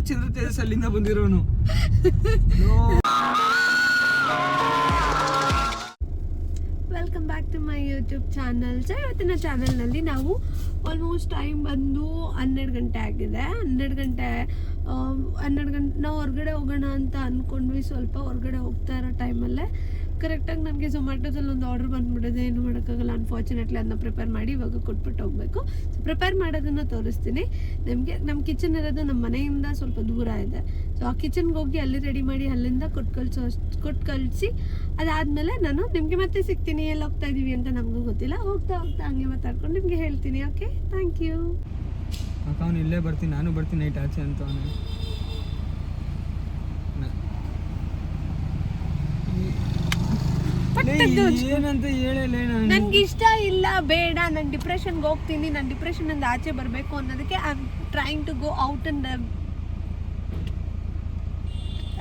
ಚಂದ್ರ ತೇಜಸ್ ಅಲ್ಲಿಂದ ಬಂದಿರೋನು. Welcome back to my YouTube channel. ಇವತ್ತಿನ ಚಾನಲ್ನಲ್ಲಿ ನಾವು ಆಲ್ಮೋಸ್ಟ್ ಟೈಮ್ ಬಂದು 12 ಗಂಟೆ ಆಗಿದೆ. 12 ಗಂಟೆ ನಾವು ಹೊರಗಡೆ ಹೋಗೋಣ ಅಂತ ಅಂದ್ಕೊಂಡ್ವಿ. ಸ್ವಲ್ಪ ಹೊರಗಡೆ ಹೋಗ್ತಾ ಇರೋ ಟೈಮಲ್ಲೇ ಕರೆಕ್ಟಾಗಿ ನನಗೆ ಝೊಮ್ಯಾಟೋದಲ್ಲಿ ಒಂದು ಆರ್ಡರ್ ಬಂದುಬಿಟ್ಟಿದೆ. ಏನು ಮಾಡೋಕ್ಕಾಗಲ್ಲ, ಅನ್ಫಾರ್ಚುನೇಟ್ಲಿ ಅದನ್ನ ಪ್ರಿಪೇರ್ ಮಾಡಿ ಇವಾಗ ಕೊಟ್ಬಿಟ್ಟು ಹೋಗಬೇಕು. ಸೊ ಪ್ರಿಪೇರ್ ಮಾಡೋದನ್ನು ತೋರಿಸ್ತೀನಿ ನಿಮಗೆ. ನಮ್ಮ ಕಿಚನ್ ಇರೋದು ನಮ್ಮ ಮನೆಯಿಂದ ಸ್ವಲ್ಪ ದೂರ ಇದೆ. ಸೊ ಆ ಕಿಚನ್ಗೆ ಹೋಗಿ ಅಲ್ಲಿ ರೆಡಿ ಮಾಡಿ ಅಲ್ಲಿಂದ ಕೊಟ್ಟು ಕಳಿಸಿ ಅದಾದಮೇಲೆ ನಾನು ನಿಮಗೆ ಮತ್ತೆ ಸಿಗ್ತೀನಿ. ಎಲ್ಲಿ ಹೋಗ್ತಾ ಇದ್ದೀವಿ ಅಂತ ನಮಗೂ ಗೊತ್ತಿಲ್ಲ. ಹೋಗ್ತಾ ಹಂಗೆ ಮಾತಾಡ್ಕೊಂಡು ನಿಮಗೆ ಹೇಳ್ತೀನಿ. Okay, thank you. ಅವನು ಇಲ್ಲೇ ಬರ್ತೀನಿ, ನಾನು ಬರ್ತೀನಿ ನೈಟ್ ಆಚೆ ಅಂತ. ಏನಂತ ಹೇಳಿಲ್ಲ. ನನ್ಗೆ ಇಷ್ಟ ಇಲ್ಲ, ಬೇಡ, ನಾನು ಡಿಪ್ರೆಷನ್ಗೆ ಹೋಗ್ತೀನಿ, ನಾನು ಡಿಪ್ರೆಷನ್ ಇಂದ ಆಚೆ ಬರಬೇಕು ಅನ್ನೋದಕ್ಕೆ I am trying to go out in the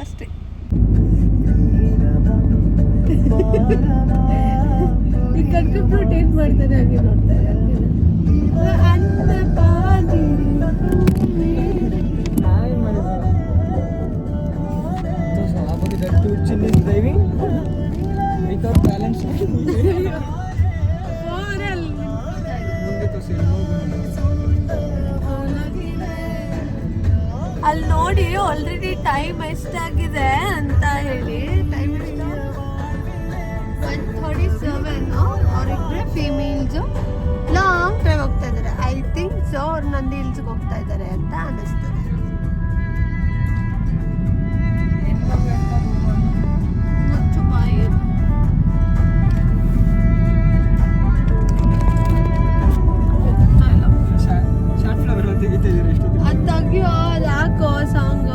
ಅಷ್ಟೇ. ಈ ಕನ್ಫ್ಯೂಟ್ ಏನ್ ಮಾಡ್ತಾರೆ ಹಾಗೆ ನೋಡ್ತಾರೆ. ಅಲ್ಲಿ ನೋಡಿ ಆಲ್ರೆಡಿ ಟೈಮ್ ಎಷ್ಟಾಗಿದೆ ಅಂತ ಹೇಳಿ. ಟೈಮ್ ಎಷ್ಟು? 1:37. ಅವರಿಬ್ಬರೇ ಫೀಮೇಲ್ಸು ಲಾಂಗ್ ಡ್ರೈವ್ ಹೋಗ್ತಾ ಇದ್ದಾರೆ. ಐ ಥಿಂಕ್ ಸೊ ಅವ್ರು ನಂದಿ ಹಿಲ್ಸ್ಗೆ ಹೋಗ್ತಾ ಇದ್ದಾರೆ ಅಂತ ಅನಿಸ್ತದೆ. ಅದಾಗ್ಯೋ ಅದು ಹಾಕೋ ಸಾಂಗ್.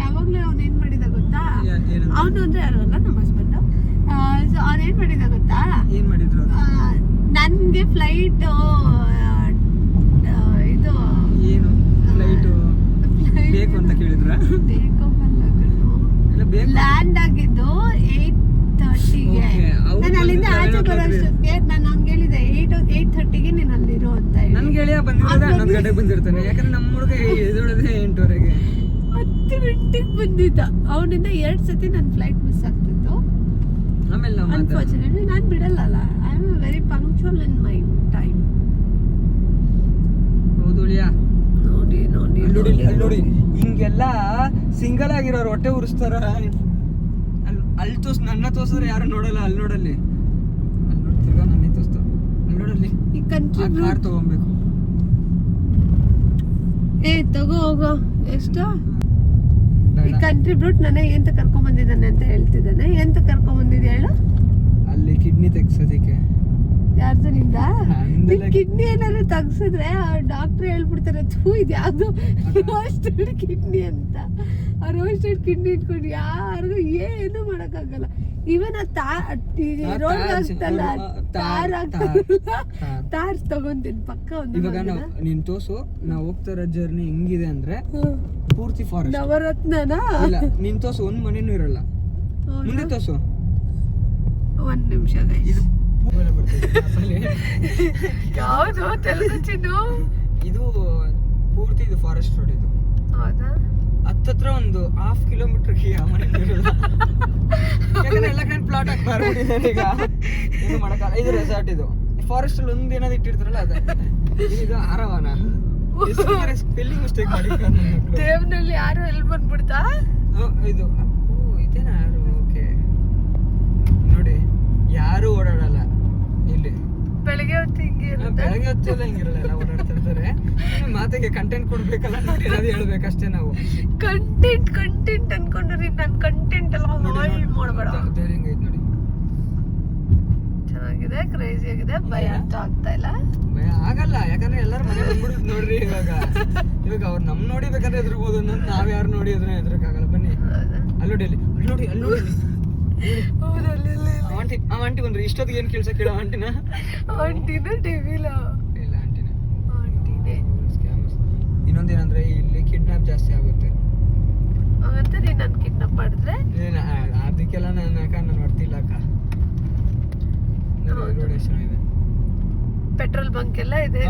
ಯಾವಾಗ್ಲೂ ಅವ್ನು ಏನ್ ಮಾಡಿದ ಗೊತ್ತಾ? ಅವನು ಅಂದ್ರೆ ಯಾರು ಅಲ್ಲ, ನಮ್ಮ ಹಸ್ಬೆಂಡ್. ಸೊ ಅವ್ನು ಏನ್ ಮಾಡಿದ ಗೊತ್ತಾ? ಏನ್ ಮಾಡಿದ್ರು? ನನ್ಗೆ ಫ್ಲೈಟ್ ಇದು ಏನು ಫ್ಲೈಟ್ ಬೇಕು ಅಂತ ಕೇಳಿದ್ರ? ಲ್ಯಾಂಡ್ ಆಗಿದ್ದು 8:30ಗೆ. ನಾನು ಅಲ್ಲಿಂದ ಆಚೆ ಬರೋಷ್ಟೊತ್ತಿಗೆ ನಾನು ಅವ್ನಿಗೆ ಹೇಳಿದೆ 8:30ಗೆ ನೀನು ಅಲ್ಲಿರೋ ಅಂತ ಹೇಳಿ. ನನ್ ಗೆಳೆಯ ಬಂದಿರೋದೇ 11 ಗಂಟೆಗೆ ಬಂದಿರ್ತಾನೆ. ಯಾಕಂದ್ರೆ ನಮ್ಮ ಹುಡುಗ ಎದ್ದೇಳೋದೇ 8:00ವರೆಗೆ. 10 ಗಂಟೆಗೆ ಬಂದಿದ್ದ. ಅವನಿಂದ 2 ಸತಿ ನನ್ನ ಫ್ಲೈಟ್ ಮಿಸ್ ಆಗ್ತಿತ್ತು. ಆಮೇಲೆ ಅನ್ಫಾರ್ಚುನೇಟ್ಲಿ ನಾನು ಬಿಡಲ್ಲ. I am very punctual in my time. ಹೌದುಳಿಯಾ? ನೋಡಿ ನೋಡಿ ಹಿಂಗೆಲ್ಲ ಸಿಂಗಲ್ ಆಗಿರೋರು ಹೊಟ್ಟೆ ಉರಿಸ್ತಾರ. ಅಲ್ಲಿ ನನ್ನ ತೋರ್ಸಿದ್ರೆ ಯಾರು ನೋಡಲ್ಲ. ಅಲ್ಲಿ ನೋಡಲ್ಲಿ ತಿರ್ಗಾ ನನ್ನೇ ತೋರಿಸ್ತಾರ. ಅಲ್ಲಿ ನೋಡಲ್ಲಿ ಈ ಕಂಟ್ರಿ ಕಾರ್ ತಗೊಬೇಕು. ತಗೋ ಹೋಗೋ. ಎಷ್ಟು ಈ ಕಂಟ್ರಿ ಬ್ರೂಟ್ ನನಗೆ ಎಂತ ಕರ್ಕೊಂಡ್ ಬಂದಿದ್ದಾನೆ ಅಂತ ಹೇಳ್ತಿದ್ದಾನೆ. ಎಂತ ಕರ್ಕೊಂಡ್ ಬಂದಿದ್ದೆ ಹೇಳು? ಅಲ್ಲಿ ಕಿಡ್ನಿ ತೆಗ್ಸೋದಿಕ್ಕೆ. ಯಾರ್ದನಿಂದ ಕಿಡ್ನಿ ಏನಾದ್ರು ತೆಗ್ಸಿದ್ರೆ ಡಾಕ್ಟರ್ ಹೇಳ್ಬಿಡ್ತಾರೆ, ಇದು ಯಾವ್ದು ರೋಸ್ಟೆಡ್ ಕಿಡ್ನಿ ಅಂತ. ಆ ರೋಸ್ಟೆಡ್ ಕಿಡ್ನಿ ಇಟ್ಕೊಂಡು ಯಾರಿಗೂ ಏನು ಮಾಡಕ್ಕಾಗಲ್ಲ. ಇವನ್ ರೋಡ್ ಆಗ್ತಲ್ಲ, ತಾರ್ಸ್ ತಗೊಂತೀನಿ ಪಕ್ಕ. ಇವಾಗ ನೀನ್ ತೋರ್ಸು, ನಾವ್ ಹೋಗ್ತಾ ಇರೋ ಜರ್ನಿ ಹೆಂಗಿದೆ ಅಂದ್ರೆ ಪೂರ್ತಿ ಫಾರೆಸ್ಟ್. ನವರತ್ನನಾ? ಇಲ್ಲ, ನೀನ್ ತೋರ್ಸು, ಒಂದ್ ಮನೇನು ಇರಲ್ಲ. ಮುಂದೆ ತೋರ್ಸು. 1 ನಿಮಿಷ. ಯಾವುದು ತೆಲುಗು ಚಿನ್ನು? ಇದು ಪೂರ್ತಿ ಇದು ಫಾರೆಸ್ಟ್ ರೋಡ್. ಇದು ಹೌದಾ? ಹತ್ತತ್ರ ಒಂದು 1/2 ಕಿಲೋಮೀಟರ್ಗೆ ಮನೆ ಇರಲ್ಲ. ಯಾಕಂದ್ರೆ ಎಲ್ಲ ಕಡೆ ಪ್ಲಾಟ್ ಹಾಕಿ ಮಾರ್ಬಿಟ್ಟಿದ್ದಾರೆ ಈಗ. ಏನು ಮಾಡಕ್ಕಲ್ಲ. ಇದು ರೆಸಾರ್ಟ್. ಇದು ಫಾರೆಸ್ಟ್ ಅಲ್ಲಿ ಒಂದ್ ಏನಾದ್ರು ಇಟ್ಟಿರ್ತಾರಲ್ಲ ಅದ. ಇದು ಆರವಾನ. ಸ್ಪೆಲ್ಲಿಂಗ್ ಮಿಸ್ಟೇಕ್ ಮಾಡಿ ದೇವ್ನಲ್ಲಿ ಯಾರು ಎಲ್ಲಿ ಬಂದ್ಬಿಡ್ತಾ? ಇದು ಇದೇನಾ? ಓಕೆ ನೋಡಿ, ಯಾರು ಓಡಾಡಲ್ಲ ಇಲ್ಲಿ. ಬೆಳಗ್ಗೆ ಹೊತ್ತು ಹಿಂಗೆ ಬೆಳಗ್ಗೆ ಹೊತ್ತೆಲ್ಲ ಹಿಂಗಿರಲ್ಲ, ಎಲ್ಲ ಓಡಾಡ್ತಾ ಇರ್ತಾರೆ. ಮಾತಿಗೆ ಕಂಟೆಂಟ್ ಕೊಡ್ಬೇಕಲ್ಲ, ನೋಡಿ ಅದು ಹೇಳ್ಬೇಕಷ್ಟೇ ನಾವು. ಕಂಟೆಂಟ್ ಅನ್ಕೊಂಡ್ರಿ, ನಾನು ಕಂಟೆಂಟ್ ಎಲ್ಲ ಹಾಯ್ ಮಾಡಬೇಡ. ಧೈರ್ಯ ಐತ್ ನೋಡಿ, ಚೆನ್ನಾಗಿದೆ, ಕ್ರೇಜಿ ಆಗಿದೆ, ಭಯ ಅಂತೂ ಆಗ್ತಾ ಇಲ್ಲ. ಭಯ ಆಗಲ್ಲ, ಯಾಕಂದ್ರೆ ಎಲ್ಲರೂ ಮನೆ ಬಂದ್ಬಿಡುತ್ತೆ ನೋಡ್ರಿ. ಇವಾಗ ಅವ್ರು ನಮ್ ನೋಡಿ ಬೇಕಾದ್ರೆ ಎದುರ್ಬೋದು ಅನ್ನೋದು, ನಾವ್ ಯಾರು ನೋಡಿ ಅದ್ರ ಎದುರಕ್ಕಾಗಲ್ಲ. ಬನ್ನಿ ಅಲ್ಲೋಡಿ, ಅಲ್ಲಿ ನೋಡಿ ಆಂಟಿ ಬಂದ್ರಿ. ಇಷ್ಟೊತ್ತಿಗೆ ಏನ್ ಕೆಲ್ಸ ಕೇಳೋ ಆಂಟಿನ? ಆಂಟಿನ ಟಿವಿಲ ಇಲ್ಲ, ಆಂಟಿನೇ. ಇನ್ನೊಂದೇನಂದ್ರೆ ಇಲ್ಲಿ ಕಿಡ್ನಾಪ್ ಜಾಸ್ತಿ ಆಗುತ್ತೆ. ಮತ್ತೆ ನೀನ್ ನನ್ ಕಿಡ್ನಾಪ್ ಮಾಡಿದ್ರೆ ಅದಕ್ಕೆಲ್ಲ ನಾನು ಹೊಡ್ತಿಲ್ಲ ಅಕ್ಕ. ರೋಡ್ ಎಷ್ಟು ಇದೆ, ಪೆಟ್ರೋಲ್ ಬಂಕ್ ಎಲ್ಲ ಇದೆ.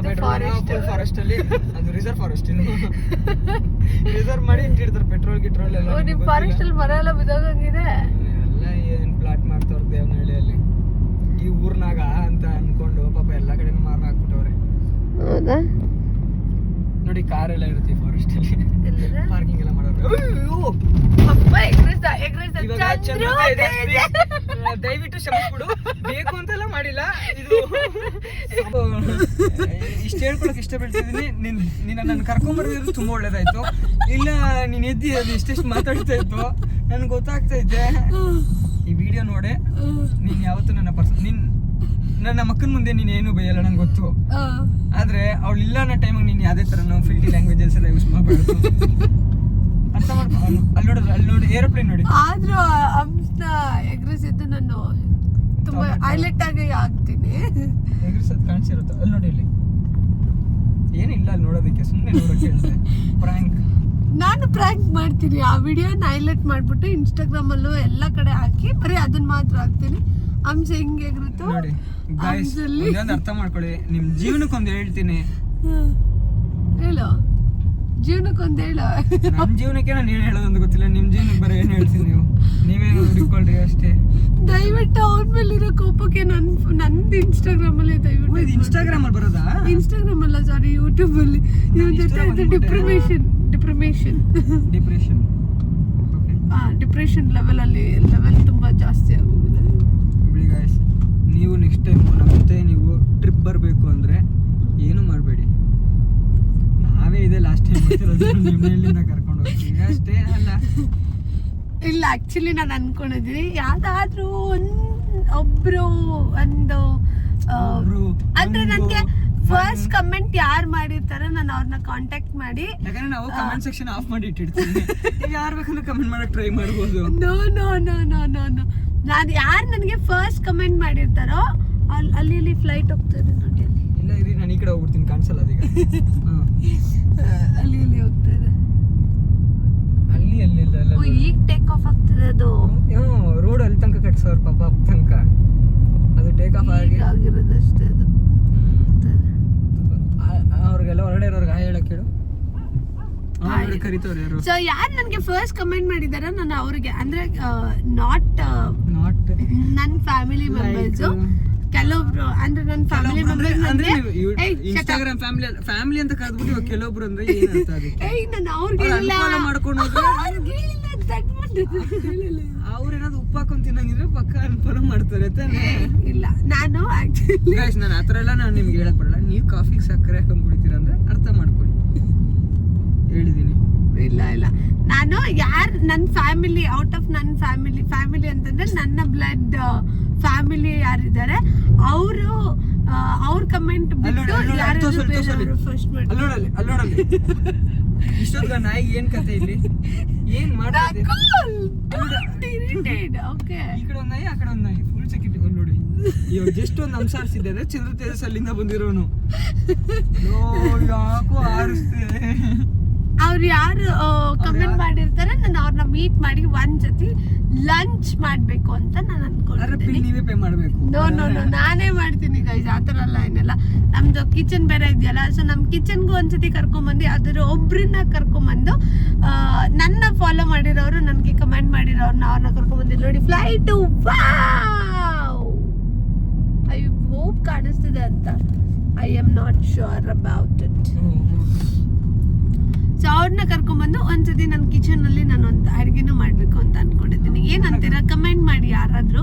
ಫಾರೆಸ್ಟ್ ಅಲ್ಲಿ ಅದು ರಿಸರ್ವ್ ಫಾರೆಸ್ಟ್, ರಿಸರ್ವ್ ಮಾಡಿ ಇಟ್ಟಿರ್ತಾರೆ ಪೆಟ್ರೋಲ್ ಗಿಟ್ರೋಲ್ ಎಲ್ಲ. ನಿಮ್ ಫಾರೆಸ್ಟ್ ಅಲ್ಲಿ ಮರ ಎಲ್ಲ ಬಿದ್ದೋಗಂಗಿದೆ. ಎಲ್ಲ ಏನ್ ಪ್ಲಾಟ್ ಮಾಡ್ತವ್ರ ದೇವನಹಳ್ಳಿಯಲ್ಲಿ, ಈ ಊರ್ನಾಗ ಅಂತ ಅನ್ಕೊಂಡು ಪಾಪ ಎಲ್ಲಾ ಕಡೆ ಮಾರ್ನ ಹಾಕ್ಬಿಟ್ಟವ್ರೆ. ಹೌದಾ? ನೋಡಿ ಕಾರ್ ಎಲ್ಲ ಇರುತ್ತೆ ಫಾರೆಸ್ಟ್ ಅಲ್ಲಿ, ಪಾರ್ಕಿಂಗ್ ಎಲ್ಲ ಮಾಡೋರು. ದಯವಿಟ್ಟು ಕ್ಷಮಿಸ್ಬಿಡು, ಬೇಕು ಅಂತೆಲ್ಲ ಮಾಡಿಲ್ಲ. ಇದು ಇಷ್ಟ ಹೇಳ್ಕೊಳಕ್ ಇಷ್ಟ ಬೀಳ್ತಿದೀನಿ. ನಿನ್ನ ನನ್ನ ಕರ್ಕೊಂಬರ್ದಿದ್ರು ತುಂಬಾ ಒಳ್ಳೇದಾಯ್ತು. ಇಲ್ಲ ನೀನ್ ಎದ್ದಿ ಅದು ಇಷ್ಟೆಷ್ಟು ಮಾತಾಡ್ತಾ ಇತ್ತು, ನನ್ಗೆ ಗೊತ್ತಾಗ್ತಾ ಇದ್ದೆ. ಈ ವಿಡಿಯೋ ನೋಡೆ ನೀನ್ ಯಾವತ್ತು ನನ್ನ ಮಕ್ಕನ ಮುಂದೆ ನೀನ್ ಏನು ಬೈಯಲ್ಲ, ನಂಗೆ ಗೊತ್ತು. ಆದ್ರೆ ಅವಳು ಇಲ್ಲ ಅನ್ನೋ ಟೈಮಿಗೆ ನೀನ್ ಯಾವ್ದೇ ತರ ನಾವು ಫಿಲ್ಟಿ ಲ್ಯಾಂಗ್ವೇಜಸ್ ಎಲ್ಲ ಯೂಸ್ ಮಾಡಬಾರ್ದು. ಅರ್ಥ ಮಾಡ್ಕೊ. ಅಲ್ಲಿ ನೋಡಿ ಏರೋಪ್ಲೇನ್ ನೋಡಿ. ಆದ್ರೂ ಅಂಶನ ಎಗ್ರಿಸಿದ್ದು ನಾನು ತುಂಬಾ ಹೈಲೈಟ್ ಆಗಿ ಆಗ್ತೀನಿ. ಎಗ್ರಿಸೋದು ಕಾಣಿಸಿರುತ್ತೆ ಅಲ್ಲಿ ನೋಡಿ. ಇಲ್ಲಿ ಏನಿಲ್ಲ ಅಲ್ಲಿ ನೋಡೋದಕ್ಕೆ, ಸುಮ್ಮನೆ ನೋಡೋಕೆ ಹೇಳ್ತೆ. ಪ್ರಾಂಕ್ ನಾನು ಪ್ರ್ಯಾಂಕ್ ಮಾಡ್ತೀನಿ. ಆ ವಿಡಿಯೋನ ಹೈಲೈಟ್ ಮಾಡ್ಬಿಟ್ಟು ಇನ್ಸ್ಟಾಗ್ರಾಮ್ ಅಲ್ಲೂ ಎಲ್ಲ ಕಡೆ ಹಾಕಿ ಬರೀ ಅದನ್ನ ಮಾತ್ರ ಹಾಕ್ತೀನಿ. ಅಂಶ ಹೆಂಗೆ ಎಗ್ರುತ್ತೋ ನೋಡಿ. ಗಾಯ್ಸ್ ಒಂದೊಂದು ಅರ್ಥ ಮಾಡ್ಕೊಳ್ಳಿ. ನಿಮ್ ಜೀವನಕ್ಕೊಂದು ಹೇಳ್ತೀನಿ. ಹೇಳು, ಜೀವನಕ್ಕೊಂದು ಹೇಳು. ನಮ್ ಜೀವನಕ್ಕೆ ನಾನು ಏನು ಹೇಳೋದಂತ ಗೊತ್ತಿಲ್ಲ, ನಿಮ್ ಜೀವನಕ್ಕೆ ಬರೀ ಏನು ಹೇಳ್ತೀನಿ. ನೀವೇನು ಹುಡುಕೊಳ್ರಿ ಅಷ್ಟೇ. ದಯವಿಟ್ಟು ಅವ್ರ ಮೇಲಿರೋ ಕೋಪಕ್ಕೆ ನಂದು ಇನ್ಸ್ಟಾಗ್ರಾಮ್ ಅಲ್ಲಿ ದಯವಿಟ್ಟು. ಇನ್ಸ್ಟಾಗ್ರಾಮ್ ಅಲ್ಲಿ ಬರೋದಾ? ಇನ್ಸ್ಟಾಗ್ರಾಮ್ ಅಲ್ಲ, ಸಾರಿ, ಯೂಟ್ಯೂಬ್ ಅಲ್ಲಿ. ಇವನ್ ಜೊತೆ ಡಿಪ್ರೆಷನ್ ಲೆವೆಲ್ ತುಂಬಾ ಜಾಸ್ತಿ ಆಗೋಗಿದೆ. ಬಿಡಿ ಗಾಯ್ಸ್, ನೀವು ನೆಕ್ಸ್ಟ್ ಟೈಮ್ ನಮ್ಮ ಜೊತೆ ನೀವು ಟ್ರಿಪ್ ಬರಬೇಕು ಅಂದ್ರೆ ಏನು ಮಾಡಬೇಡಿ. ನಾವೇ ಇದೆ ಲಾಸ್ಟ್ ಟೈಮ್ ನಿಮ್ಮಲ್ಲಿಂದ ಕರ್ಕೊಂಡು ಹೋಗ್ತೀವಿ ಅಷ್ಟೇ. ಅಲ್ಲ ಇಲ್ಲ, ಆಕ್ಚುಲಿ ನಾನು ಅನ್ಕೊಂಡಿದ್ದೀನಿ ಯಾವ್ದಾದ್ರೂ ಒಬ್ರು ಒಂದು ಅಂದ್ರೆ ನನ್ಗೆ ಫಸ್ಟ್ ಕಮೆಂಟ್ ಯಾರು ಮಾಡಿರ್ತಾರೋ ನಾನು ಅವ್ರನ್ನ ಕಾಂಟ್ಯಾಕ್ಟ್ ಮಾಡಿ, ಯಾಕಂದ್ರೆ ನಾವು ಕಮೆಂಟ್ ಸೆಕ್ಷನ್ ಆಫ್ ಮಾಡಿ ಇಟ್ಟಿರ್ತೀವಿ. ಯಾರು ಬೇಕಂದ್ರೆ ಕಮೆಂಟ್ ಮಾಡಕ್ ಟ್ರೈ ಮಾಡ್ಬೋದು. ನೋ ನಾನು ಯಾರು ನನಗೆ ಫಸ್ಟ್ ಕಮೆಂಟ್ ಮಾಡಿರ್ತಾರೋ ಅಲ್ಲಿ ಫ್ಲೈಟ್ ಹೋಗ್ತದೆ ನೋಡಿ. ಇಲ್ಲ ಇರಿ, ನಾನು ಈ ಕಡೆ ಹೋಗ್ಬಿಡ್ತೀನಿ, ಕಾಣಿಸಲ್ಲ ಅದೀಗ. ಅಲ್ಲಿ ಹೋಗ್ತದೆ, ಅಲ್ಲಿ ಈಗ ಟೇಕ್ ಆಫ್ ಆಗ್ತದೆ. ಅದು ರೋಡ್ ಅಲ್ಲಿ ತನಕ ಕಟ್ಸೋರ್ ಪಾಪ ತನಕ, ಅದು ಟೇಕ್ ಆಫ್ ಆಗಿರೋದು ಅಷ್ಟೇ. ಅದು ಅವ್ರಿಗೆಲ್ಲ ಹೊರಗಡೆ ಇರೋರ್ಗೆ ಹಾಯ್ ಹೇಳಕ್ ಹೇಳು. ಕರಿತವ್ರು ಯಾರು? ಸೊ ಯಾರು ನನಗೆ ಫಸ್ಟ್ ಕಮೆಂಟ್ ಮಾಡಿದಾರ ನಾನು ಅವ್ರಿಗೆ, ಅಂದ್ರೆ ನಾಟ್ ನನ್ನ ಫ್ಯಾಮಿಲಿ ಮೆಂಬರ್ಸ್, ಕೆಲವೊಬ್ರು ಅಂದ್ರೆ ನನ್ನ ಫ್ಯಾಮಿಲಿ ಮೆಂಬರ್ಸ್ ಅಂದ್ರೆ ಇನ್ಸ್ಟಾಗ್ರಾಮ್ ಫ್ಯಾಮಿಲಿ ಅಂತ ಕರೆದ್ಬಿಟ್ಟು ಇವಾಗ ಕೆಲವೊಬ್ರು ಅಂದ್ರೆ ಏನು ಅರ್ಥ ಅದಕ್ಕೆ? ನಾನು ಅವ್ರಿಗೆ ಮಾಡ್ಕೊಂಡು ಅವ್ರೇನಾದ್ರು ಉಪ್ಪು ಹಾಕೊಂಡ್ ತಿನ್ನಂಗಿದ್ರೆ ಪಕ್ಕ ಅನ್ಫಾಲೋ ಮಾಡ್ತಾರೆ ತಾನೇ? ಇಲ್ಲ, ನಾನು ಆಕ್ಚುಲಿ ನಾನು ಆತರ ಎಲ್ಲ ನಾನು ನಿಮ್ಗೆ ಹೇಳಕ್ ಬರಲ್ಲ. ನೀವು ಕಾಫಿಗೆ ಸಕ್ಕರೆ ಹಾಕೊಂಡ್ ಕುಡಿತೀರ ಅಂದ್ರೆ ಅರ್ಥ ಮಾಡ್ಕೊಳ್ಳಿ, ಹೇಳಿದೀನಿ. ಇಲ್ಲ ನಾನು ಯಾರು ನನ್ನ ಫ್ಯಾಮಿಲಿ, ಔಟ್ ಆಫ್ ನನ್ನ ಫ್ಯಾಮಿಲಿ ಅಂತಂದ್ರೆ ನನ್ನ ಬ್ಲಡ್ ಫ್ಯಾಮಿಲಿ ಯಾರಿದ್ದಾರೆ ಅವರು ಅವ್ರ ಕಮೆಂಟ್ ಫಸ್ಟ್ ಮಾಡಿ. ಅಲ್ಲೋಡಲ್ಲಿ ಇಷ್ಟೊತ್ತಿಗೆ ನಾಯಿಗೆ ಏನ್ ಕತೆ ಇಲ್ಲಿ ಏನ್ ಮಾಡೋದು? ಓಕೆ, ಈ ಕಡೆ ಒಂದ್ ನಾಯಿ, ಆ ಕಡೆ ಒಂದ್ ನಾಯಿ, ಫುಲ್ ಸೆಕ್ಯೂರಿಟಿ. ನೋಡಿ ಇವಾಗ ಜಸ್ಟ್ ಒಂದು ಅಂಶ ಆರಿಸಿದ್ದಾರೆ, ಚಂದ್ರ ತೇಜಸ್ ಅಲ್ಲಿಂದ ಬಂದಿರೋನು. ಯಾಕೋ ಆರಿಸ್ತೆ. ಅವ್ರು ಯಾರು ಕಮೆಂಟ್ ಮಾಡಿರ್ತಾರೆ ನಾನು ಅವ್ರನ್ನ ಮೀಟ್ ಮಾಡಿ ಒಂದ್ಸತಿ ಲಂಚ್ ಮಾಡ್ಬೇಕು ಅಂತ ನಾನು ಅನ್ಕೊಂಡಿದ್ದೀನಿ. ನೀವೇ ಪೇ ಮಾಡ್ಬೇಕು. ನೋ ನಾನೇ ಮಾಡ್ತೀನಿ ಗೈಸ್, ಆತರ ಎಲ್ಲ ಏನಿಲ್ಲ. ನಮ್ದು ಕಿಚನ್ ಬೇರೆ ಇದೆಯಲ್ಲ, ಸೊ ನಮ್ ಕಿಚನ್ಗೂ ಒಂದ್ಸತಿ ಕರ್ಕೊಂಬಂದು ಯಾವ್ದಾದ್ರು ಒಬ್ರನ್ನ ಕರ್ಕೊಂಬಂದು ನನ್ನ ಫಾಲೋ ಮಾಡಿರೋರು, ನನ್ಗೆ ಕಮೆಂಟ್ ಮಾಡಿರೋರ್ನ ಅವ್ರನ್ನ ಕರ್ಕೊಂಬಂದಿಲ್ಲ ನೋಡಿ. ಫ್ಲೈಟು ಐ ಹೋಪ್ ಕಾಣಿಸ್ತಿದೆ ಅಂತ. I am not sure about it. So ಅವ್ರನ್ನ ಕರ್ಕೊಂಡ್ಬಂದು ಒಂದ್ಸತಿ ನನ್ನ ಕಿಚನ್ ಅಲ್ಲಿ ನಾನು ಒಂದು ಅಡುಗೆನೂ ಮಾಡ್ಬೇಕು ಅಂತ ಅನ್ಕೊಂಡಿದ್ದೀನಿ. ಏನಂತೀರಾ? ಕಮೆಂಟ್ ಮಾಡಿ ಯಾರಾದ್ರೂ.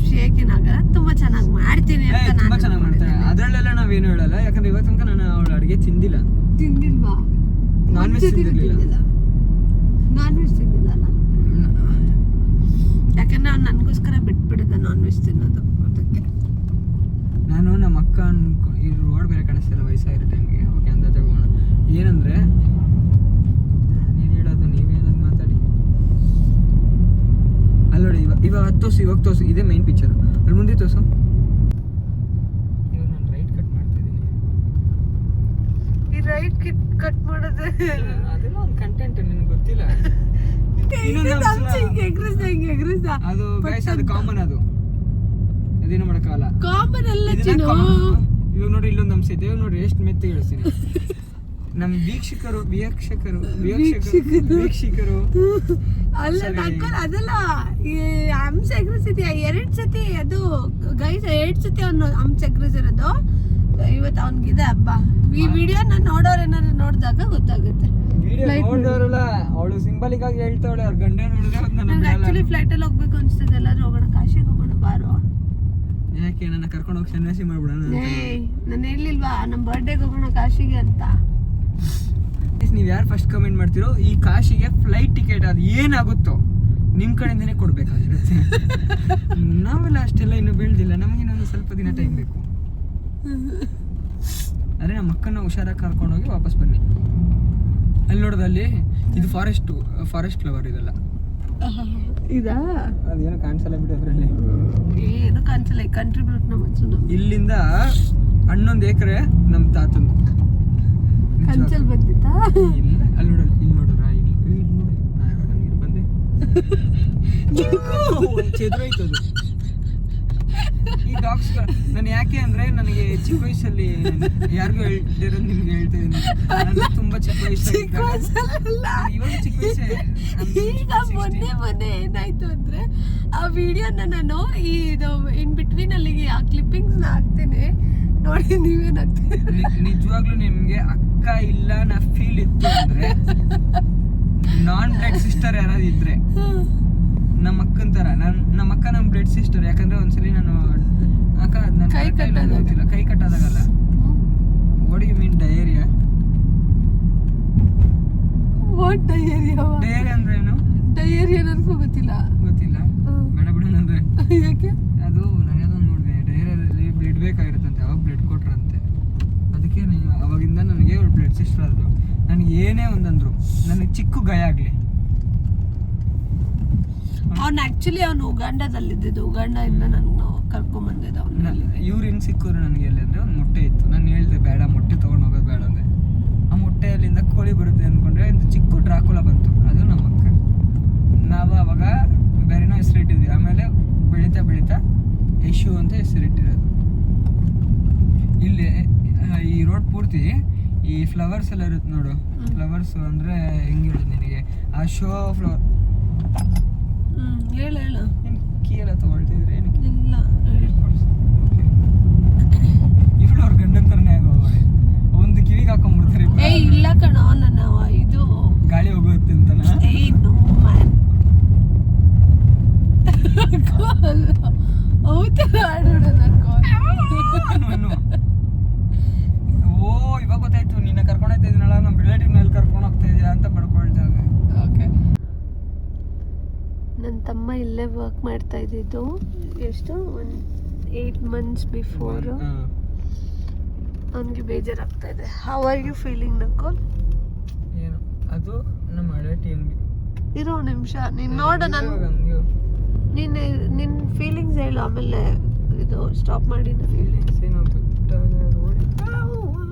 ಶೇಕ್ ಏನಾಗಲ್ಲ, ತುಂಬಾ ಚೆನ್ನಾಗಿ ಚೆನ್ನಾಗಿ ಮಾಡ್ತೀನಿ ಅಂತ ತುಂಬಾ ನಾನು ಚೆನ್ನಾಗಿ ಮಾಡ್ತಾರೆ. ಅದ್ರಲ್ಲೆಲ್ಲ ನಾವೇನು ಹೇಳಲ್ಲ, ಯಾಕಂದ್ರೆ ಇವತ್ತು ತನಕ ನಾನು ಅವಳ ಅಡುಗೆ ತಿಂದಿಲ್ಲ. ತಿಂದಿಲ್ವಾ? Non veg ತಿಂದಿರ್ಲಿಲ್ಲ. ನಾನ್ ವೆಜ್ ತಿಂದಿಲ್ಲ. ಯಾಕಂದ್ರೆ ಅವ್ನು ನನಗೋಸ್ಕರ ಬಿಟ್ಬಿಡಿದೆ ನಾನ್ ವೆಜ್ ತಿನ್ನೋದು. ಅದಕ್ಕೆ ನಾನು ನಮ್ಮ ಅಕ್ಕ ಈ ರೋಡ್ ಬೇರೆ ಕಾಣಿಸ್ತಿಲ್ಲ ವಯಸ್ಸಾಗಿರೋ ಟೈಮ್ಗೆ. ಓಕೆ, ಅಂದಾಜ ಹೋಗೋಣ. ಏನಂದ್ರೆ ನೀನು ಹೇಳೋದು ನೀವೇನಾದ್ರು ಮಾತಾಡಿ. ಅಲ್ಲಿ ನೋಡಿ, ಇವಾಗ ಇವಾಗ ತೋರ್ಸು. ಇದೇ ಮೈನ್ ಪಿಕ್ಚರ್. ಅಲ್ಲಿ ಮುಂದೆ ತೋರ್ಸು. ಇವಾಗ ನಾನು ರೈಟ್ ಕಟ್ ಮಾಡ್ತಿದ್ದೀನಿ. ಈ ರೈಟ್ ಕಟ್ ಮಾಡೋದು ಅದೆಲ್ಲ ಒಂದು ಕಂಟೆಂಟ್ ನಿನಗೆ ಗೊತ್ತಿಲ್ಲ. ಅದು ಗೈಸ್, ಅದು ಕಾಮನ್. ಅದೇನು ಮಾಡಕ್ಕಾಗಲ್ಲ. ಕಾಮನ್ ಅಲ್ಲ ಇವಾಗ ನೋಡಿ, ಇಲ್ಲೊಂದು ಅಂಶ ಐತೆ. ಇವಾಗ ನೋಡಿ ಎಷ್ಟು ಮೆತ್ತಿ ಹೇಳ್ತೀನಿ. ನಮ್ಮ ವೀಕ್ಷಕರು ಅಲ್ಲ ಅದಲ್ಲ, ಈ ಅಂಶ ಎಗ್ರಿಸಿದ್ಯಾ 2 ಸತಿ. ಅದು ಗೈಸ್ 2 ಸತಿ ಅವನು ಅಂಶ ಎಗ್ರಿಸಿರೋದು. ಇವತ್ತು ಅವನಿಗಿದೆ ಹಬ್ಬ. ಈ ವಿಡಿಯೋ ನಾನು ನೋಡೋರು ಏನಾದ್ರು ನೋಡಿದಾಗ ಗೊತ್ತಾಗುತ್ತೆ. ನೋಡೋರಲ್ಲ, ಅವಳು ಸಿಂಬಲಿಕ್ ಆಗಿ ಹೇಳ್ತಾವಳೆ. ಅವ್ರ ಗಂಡ ನೋಡಿದ್ರೆ ಆಕ್ಚುಲಿ ಫ್ಲೈಟ್ ಅಲ್ಲಿ ಹೋಗ್ಬೇಕು ಅನ್ಸ್ತದೆ. ಎಲ್ಲಾದ್ರೂ ಹೋಗೋಣ, ಕಾಶಿಗೆ ಹೋಗೋಣ ಬಾರೋ. ಯಾಕೆ ನನ್ನ ಕರ್ಕೊಂಡು ಹೋಗಿ ಸನ್ಯಾಸಿ ಮಾಡ್ಬಿಡೋಣ? ನಾನು ಹೇಳಿಲ್ವಾ ನಮ್ಮ ಬರ್ಡೇಗೆ ಹೋಗೋಣ ಕಾಶಿಗೆ ಅಂತ? ನೀವು ಯಾರು ಫಸ್ಟ್ ಕಮೆಂಟ್ ಮಾಡ್ತಿರೋ, ಈ ಕಾಶಿಗೆ ಫ್ಲೈಟ್ ಟಿಕೆಟ್ ಅದು ಏನಾಗುತ್ತೋ ನಿಮ್ಮ ಕಡೆಯಿಂದನೇ ಕೊಡ್ಬೇಕಾಗಿರುತ್ತೆ. ನಾವೆಲ್ಲ ಅಷ್ಟೆಲ್ಲ ಇನ್ನೂ ಬೆಳೆದಿಲ್ಲ, ನಮಗೆ ಇನ್ನೊಂದು ಸ್ವಲ್ಪ ದಿನ ಟೈಮ್ ಬೇಕು. ಅದೇ ನಮ್ಮ ಅಕ್ಕನ ಹುಷಾರಾಗಿ ಕರ್ಕೊಂಡೋಗಿ ವಾಪಸ್ ಬನ್ನಿ. ಅಲ್ಲಿ ನೋಡೋದಲ್ಲಿ ಇದು ಫಾರೆಸ್ಟ್ ಫ್ಲವರ್ ಇದೆಲ್ಲ. ಇದಾ? ಅದೇನು ಕಾಣಿಸಲ್ಲ ಬಿಡಿ ಅದರಲ್ಲಿ. ಏನು ಕಾಣಿಸಲ್ಲ. ಕಂಟ್ರಿಬ್ಯೂಟ್ ನಮ್ಮ ಇಲ್ಲಿಂದ 11 ಎಕರೆ ನಮ್ಮ ತಾತಂದು. ಕಂಚಲ್ ಬಂದಿತ್ತಾ? ಇಲ್ಲ, ಅಲ್ಲಿ ನೋಡಲ್ಲ. ಇಲ್ಲಿ ನೋಡ್ರ, ಇಲ್ಲಿ ನೋಡಿ ನೀರು ಬಂದೆ ಚೆದ್ರೋಯ್ತದು. ಈ ಡಾಗ್ಸ್ ನಾನು ಯಾಕೆ ಅಂದ್ರೆ, ನನಗೆ ಚಿಕ್ಕ ವಯಸ್ಸಲ್ಲಿ ಯಾರಿಗೂ ಹೇಳ್ತಿರೋದು ನಿಮ್ಗೆ ಹೇಳ್ತಾ ಇದ್ದೀನಿ. ನನಗೆ ತುಂಬಾ ಚಿಕ್ಕ ವಯಸ್ಸಲ್ಲಿ, ಇವಾಗ ಚಿಕ್ಕ ವಯಸ್ಸೇ. ಈಗ ಮೊನ್ನೆ ಏನಾಯ್ತು ಅಂದ್ರೆ, ಆ ವಿಡಿಯೋನ ನಾನು ಇದು ಇನ್ ಬಿಟ್ವೀನ್ ಅಲ್ಲಿಗೆ ಆ ಕ್ಲಿಪ್ಪಿಂಗ್ಸ್ ನ ಹಾಕ್ತೀನಿ ನೋಡಿ. ನೀವೇನಾಗ್ತೀರಿ? ನಿಜವಾಗ್ಲೂ ನಿಮ್ಗೆ ಅಕ್ಕ ಇಲ್ಲ ನಾ ಫೀಲ್ ಇತ್ತು ಅಂದ್ರೆ, ನಾನ್ ಬ್ಲಡ್ ಸಿಸ್ಟರ್ ಯಾರಾದ್ರು ಇದ್ರೆ ನಮ್ಮ ಅಕ್ಕನ ತರ. ನಮ್ಮ ಅಕ್ಕ ನಮ್ಮ ಬ್ಲಡ್ ಸಿಸ್ಟರ್. ಯಾಕಂದ್ರೆ ಒಂದ್ಸಲಿ ನಾನು ಅಕ್ಕ ಕೈ ಕಟ್ಟಾದಾಗಲ್ಲ. What you mean diarrhoea? What diarrhoea? Diarrhoea ಅಂದ್ರೆ ಏನು? ಡಯೇರಿಯಾ ನನಗೂ ಗೊತ್ತಿಲ್ಲ. ಬೇಡ ಬಿಡು ಅಂದ್ರೆ. ಯಾಕೆ? ಅದು ನನಗದೊಂದು ನೋಡಿದೆ, ಡಯೇರಿಯಾದಲ್ಲಿ ಬ್ಲಡ್ ಬೇಕಾಗಿರುತ್ತಂತೆ. ಅವಾಗ ಬ್ಲಡ್ ಕೊಟ್ರಂತೆ. ಅದಕ್ಕೆ ಅವಾಗಿಂದ ನನಗೆ ಅವ್ಳು ಬ್ಲಡ್ ಸಿಸ್ಟರ್ ಆದ್ರು. ನನಗೆ ಏನೇ ಒಂದಂದ್ರು, ನನಗೆ ಚಿಕ್ಕ ಗಾಯ ಆಗಲಿ. ಅವ್ನು ಆಕ್ಚುಲಿ ಅವನು ಉಗಾಂಡದಲ್ಲಿದ್ದು, ಉಗಾಂಡದಿಂದ ನಾನು ಕರ್ಕೊಂಡ್ಬಂದಿದ್ದ. ಯೂರಿನ್ ಸಿಕ್ಕೋರು ನನಗೆ ಎಲ್ಲಿ ಅಂದರೆ, ಒಂದು ಮೊಟ್ಟೆ ಇತ್ತು. ನಾನು ಹೇಳಿದೆ ಬೇಡ, ಮೊಟ್ಟೆ ತೊಗೊಂಡು ಹೋಗೋದು ಬೇಡ ಅಂದರೆ. ಆ ಮೊಟ್ಟೆಯಲ್ಲಿಂದ ಕೋಳಿ ಬರುತ್ತೆ ಅಂದ್ಕೊಂಡ್ರೆ ಒಂದು ಚಿಕ್ಕ ಡ್ರಾಕುಲ ಬಂತು. ಅದು ನಮ್ಮ ಅಕ್ಕ. ನಾವು ಅವಾಗ ಬೇರೆನೋ ಹೆಸರಿಟ್ಟಿದ್ವಿ. ಆಮೇಲೆ ಬೆಳೀತಾ ಯಶು ಅಂತ ಹೆಸರಿಟ್ಟಿರೋದು. ಇಲ್ಲಿ ಈ ರೋಡ್ ಪೂರ್ತಿ ಈ ಫ್ಲವರ್ಸ್ ಎಲ್ಲ ಇರುತ್ತೆ ನೋಡು. ಫ್ಲವರ್ಸ್ ಅಂದರೆ ಹೆಂಗೆ ಹೇಳೋದು ನಿನಗೆ? ಆ ಶೋ ಫ್ಲವರ್. ಹೇಳು ಏನು ಕೀ ಎಲ್ಲ ತೊಗೊಳ್ತಿದ್ರೆ ಏನಕ್ಕೆ? ಇಲ್ಲ, ಇವಳು ಅವ್ರ ಗಂಡನ ಥರನೇ ಆಗೋಳೆ. ಒಂದು ಕಿವಿಗೆ ಹಾಕೊಂಡ್ಬಿಡ್ತಾರೆ. ಇಲ್ಲ ಕಣೋ, ನನ್ನ ಇದು ಗಾಳಿ ಹೋಗುತ್ತೆ ಅಂತನಾ? ಓ, ಇವಾಗ ಗೊತ್ತಾಯ್ತು. ನಿನ್ನ ಕರ್ಕೊಂಡು ಹೋಗ್ತಾ ಇದೀನಲ್ಲ, ನಮ್ಮ ರಿಲೇಟಿವ್ನಲ್ಲಿ ಕರ್ಕೊಂಡು ಹೋಗ್ತಾ ಇದೀಯ ಅಂತ ಬಡ್ಕೊಳ್ತಾ ಇದ್ದೆ. ಓಕೆ. ನನ್ನ ತಮ್ಮ ಇಲ್ಲೇ ವರ್ಕ್ ಮಾಡ್ತಾ ಇದ್ದಿದ್ದು ಎಷ್ಟು 8 months ಬಿಫೋರ್. ಅವನಿಗೆ ಬೇಜಾರಾಗ್ತಾ ಇದೆ. ಹೌ ಆರ್ ಯು ಫೀಲಿಂಗ್ ನಕೋಲ್? ಏನು ಅದು ನಮ್ಮ ಹಳೆ ಟೀಮ್. ಇರೋ ನಿಮಿಷ ನೀನು ನೋಡ. ನಿನ್ನ ಫೀಲಿಂಗ್ಸ್ ಹೇಳು, ಆಮೇಲೆ ಇದು ಸ್ಟಾಪ್ ಮಾಡಿ. ಫೀಲಿಂಗ್ಸ್ ಏನೋ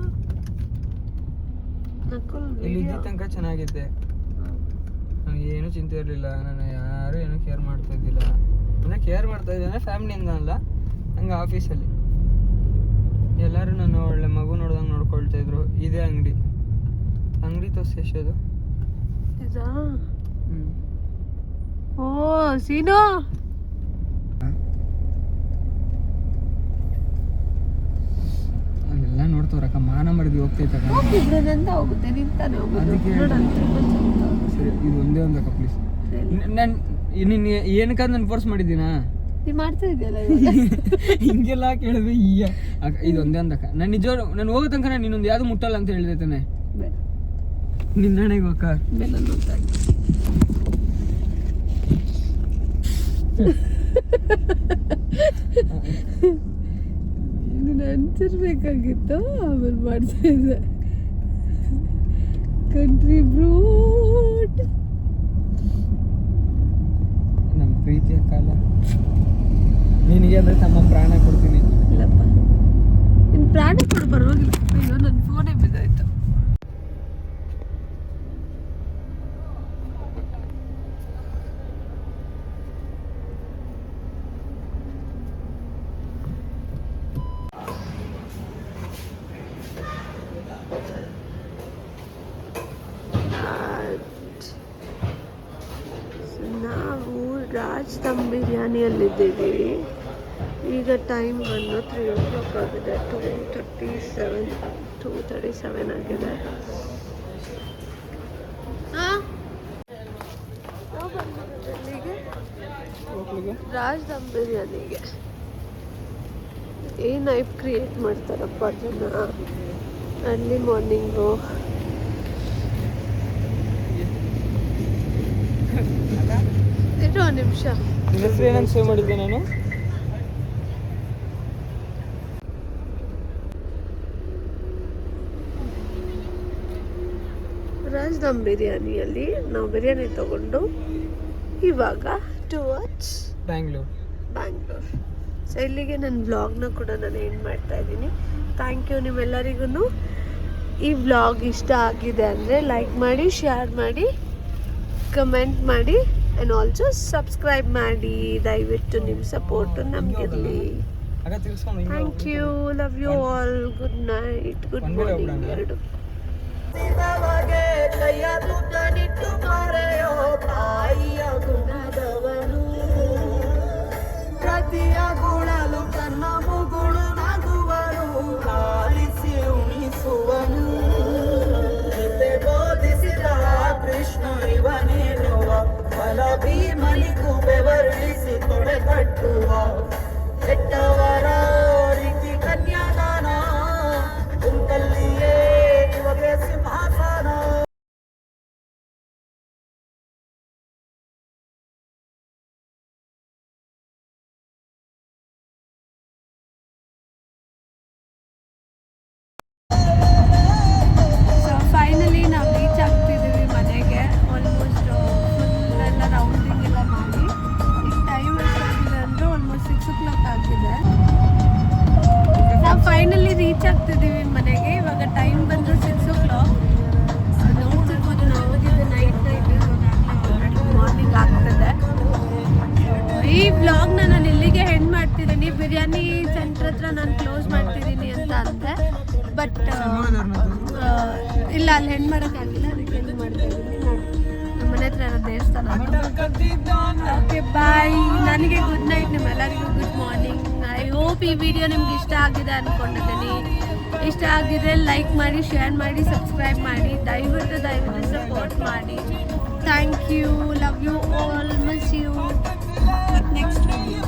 ನಕೋಲ್ ಇಲ್ಲಿ ತನಕ ಚೆನ್ನಾಗಿದ್ದೆ. ನನಗೆ ಏನೂ ಚಿಂತೆ ಇರಲಿಲ್ಲ. ನಾನು ಯಾರು ಏನೂ ಕೇರ್ ಮಾಡ್ತಾ ಇದ್ದಿಲ್ಲ. ಅಂದರೆ ಕೇರ್ ಮಾಡ್ತಾ ಇದ್ದೆ ಅಂದರೆ ಫ್ಯಾಮಿಲಿಯಿಂದ ಅಲ್ಲ, ಹಂಗೆ ಆಫೀಸಲ್ಲಿ ಎಲ್ಲರೂ ನಾನು ಒಳ್ಳೆ ಮಗು ನೋಡ್ದಂಗೆ ನೋಡ್ಕೊಳ್ತಾ ಇದ್ರು. ಇದೇ ಅಂಗಡಿ ತೋರಿಸೋದು ಇದಾ? ಓ ಸೀನೋ, ಅವೆಲ್ಲ ನೋಡ್ತವ್ರಕ್ಕ. ಮಾನ ಮರದಿ ಹೋಗ್ತೈತಕ್ಕ. ಹೋಗಿದ್ರಂತ ಹೋಗುತ್ತೆ, ನಿಂತಾನೆ ಹೋಗುತ್ತೆ. ಸರಿ, ಇದು ಒಂದೇ ಒಂದಕ್ಕ ಪ್ಲೀಸ್. ನಾನು ಏನಕ್ಕಂತ ನಾನು ಫೋರ್ಸ್ ಮಾಡಿದ್ದೀನಾ? ನೀ ಮಾಡ್ತಾ ಇದೆಯಲ್ಲ ಹಿಂಗೆಲ್ಲ ಕೇಳಿದ್ರೆ ಈಗ ಇದೊಂದೇ ಅಂದಕ್ಕ ನಾನು ನಿಜ ನಾನು ಹೋಗೋ ತನಕ ನಾನು ಇನ್ನೊಂದು ಯಾವುದು ಮುಟ್ಟಲ್ಲ ಅಂತ ಹೇಳಿದೆ ತಾನೆ ನಿನ್ನಣೆಗೆ ಅಕ್ಕ ಇದನ್ನ ಅನ್ಸಿರ್ಬೇಕಾಗಿತ್ತು ಆಮೇಲೆ ಮಾಡ್ತಾ ಇದ್ದೆ ಕಂಟ್ರಿ ಬ್ರೂಟ್ ನಮ್ಮ ಪ್ರೀತಿಯ ಕಾಲ ನಿನಗೆ ಅಂದ್ರೆ ತಮ್ಮ ಪ್ರಾಣ ಕೊಡ್ತೀನಿ. ಇಲ್ಲಪ್ಪ ನಿನ್ನ ಪ್ರಾಣ ಕೊಡು ಪರವಾಗಿಲ್ಲ. ಅಯ್ಯೋ ನನ್ನ ಫೋನೇ ಬಿದ್ದಾಯ್ತು. ನಾವು ರಾಜ್ ದಮ್ ಬಿರಿಯಾನಿಯಲ್ಲಿದ್ದೀವಿ. ಈಗ ಟೈಮ್ ಬಂದು 3 o'clock ಆಗಿದೆ. 2:37 ಆಗಿದೆ. ರಾಜ್ ದಮ್ ಬಿರಿಯಾನಿಗೆ ಏನು ಹೈಪ್ ಕ್ರಿಯೇಟ್ ಮಾಡ್ತಾರಪ್ಪ ಜನ ಅರ್ಲಿ ಮಾರ್ನಿಂಗು. ಇರೋ ಒಂದು ನಿಮಿಷ. ಹೆಸರು ಏನಂತ ಸೇವ್ ಮಾಡಿದ್ದೆ ನಾನು. ರಾಜ್ ದಮ್ ಬಿರಿಯಾನಿಯಲ್ಲಿ ನಾವು ಬಿರಿಯಾನಿ ತಗೊಂಡು ಇವಾಗ ಟುವರ್ಡ್ಸ್ ಬ್ಯಾಂಗ್ಳೂರ್. ಸೊ ಇಲ್ಲಿಗೆ ನನ್ನ ವ್ಲಾಗ್ನ ಕೂಡ ನಾನು ಎಂಡ್ ಮಾಡ್ತಾ ಇದ್ದೀನಿ. ಥ್ಯಾಂಕ್ ಯು ನಿಮ್ಮೆಲ್ಲರಿಗೂ. ಈ ವ್ಲಾಗ್ ಇಷ್ಟ ಆಗಿದೆ ಅಂದರೆ ಲೈಕ್ ಮಾಡಿ, ಶೇರ್ ಮಾಡಿ, ಕಮೆಂಟ್ ಮಾಡಿ ಆ್ಯಂಡ್ ಆಲ್ಸೋ ಸಬ್ಸ್ಕ್ರೈಬ್ ಮಾಡಿ. ದಯವಿಟ್ಟು ನಿಮ್ಮ ಸಪೋರ್ಟು ನಮಗಿರಲಿ. Thank you. Love you all. Good night, good morning ಎರಡು. ಪ್ರತಿಯ ಗುಣಲು ತನ್ನ ಮುಗುಳು ನಗುವನು ಲಾಲಿಸಿ ಉಣಿಸುವನು. ಬೋಧಿಸಿದ ಕೃಷ್ಣ ಇವನೇನುವ ಬಲ ಭೀಮನಿಗೂ ಬೆವರಿಸಿ ತೊಡೆ ಕಟ್ಟುವ ಕೆಟ್ಟವರ ರೀತಿ ಕನ್ಯಾದಾನ ಕುಂತಲ್ಲಿಯೇ ಇವಾಗ ಸಿಂಹಾಸನ. ಫೈನಲಿ ನಾವು ರೀಚ್ ಆಗ್ತಿದ್ದೀವಿ ಮನೆಗೆ. ಆಲ್ಮೋಸ್ಟ್ ಫುಲ್ ಎಲ್ಲ ರೌಂಡಿಂಗ್ ಎಲ್ಲ ಮಾಡಿ ಈಗ ಟೈಮ್ ಎಷ್ಟಾಗಿದೆ ಅಂದರೆ ಆಲ್ಮೋಸ್ಟ್ 6 o'clock ಆಗಿದೆ. ನಾವು ಫೈನಲಿ ರೀಚ್ ಆಗ್ತಿದ್ದೀವಿ ಮನೆಗೆ. ಇವಾಗ ಟೈಮ್ ಬಂದು 6 o'clock. ನೋಡ್ತಿರ್ಬೋದು ನಾವು ಹೋಗಿದ್ದು ನೈಟ್ ಮಾರ್ನಿಂಗ್ ಆಗ್ತದೆ. ಈ ವ್ಲಾಗ್ನ ನಾನು ಇಲ್ಲಿಗೆ ಎಂಡ್ ಮಾಡ್ತಿದ್ದೀನಿ. ಬಿರಿಯಾನಿ ಸೆಂಟ್ರ್ ಹತ್ರ ನಾನು ಕ್ಲೋಸ್ ಮಾಡ್ತಿದ್ದೀನಿ ಅಂತ ಅಂದೆ, ಬಟ್ ಇಲ್ಲ ಅಲ್ಲಿ ಹೆಣ್ಣು ಮಾಡೋಕ್ಕಾಗಿಲ್ಲ. ಅದಕ್ಕೆ ಹೆಣ್ಣು ಮಾಡ್ತಾ ಇದ್ದೀನಿ. ನಮ್ಮ ಮನೆ ಹತ್ರ ಇರೋ ದೇವಸ್ಥಾನ. Okay bye. ನನಗೆ ಗುಡ್ ನೈಟ್, ನಿಮ್ಮೆಲ್ಲರಿಗೂ ಗುಡ್ ಮಾರ್ನಿಂಗ್. ಐ ಹೋಪ್ ಈ ವಿಡಿಯೋ ನಿಮ್ಗೆ ಇಷ್ಟ ಆಗಿದೆ ಅಂದ್ಕೊಂಡಿದ್ದೀನಿ. ಇಷ್ಟ ಆಗಿದ್ರೆ ಲೈಕ್ ಮಾಡಿ, ಶೇರ್ ಮಾಡಿ, ಸಬ್ಸ್ಕ್ರೈಬ್ ಮಾಡಿ. ದಯವಿಟ್ಟು ಸಪೋರ್ಟ್ ಮಾಡಿ. Thank you. Love you all. Miss you. Next video.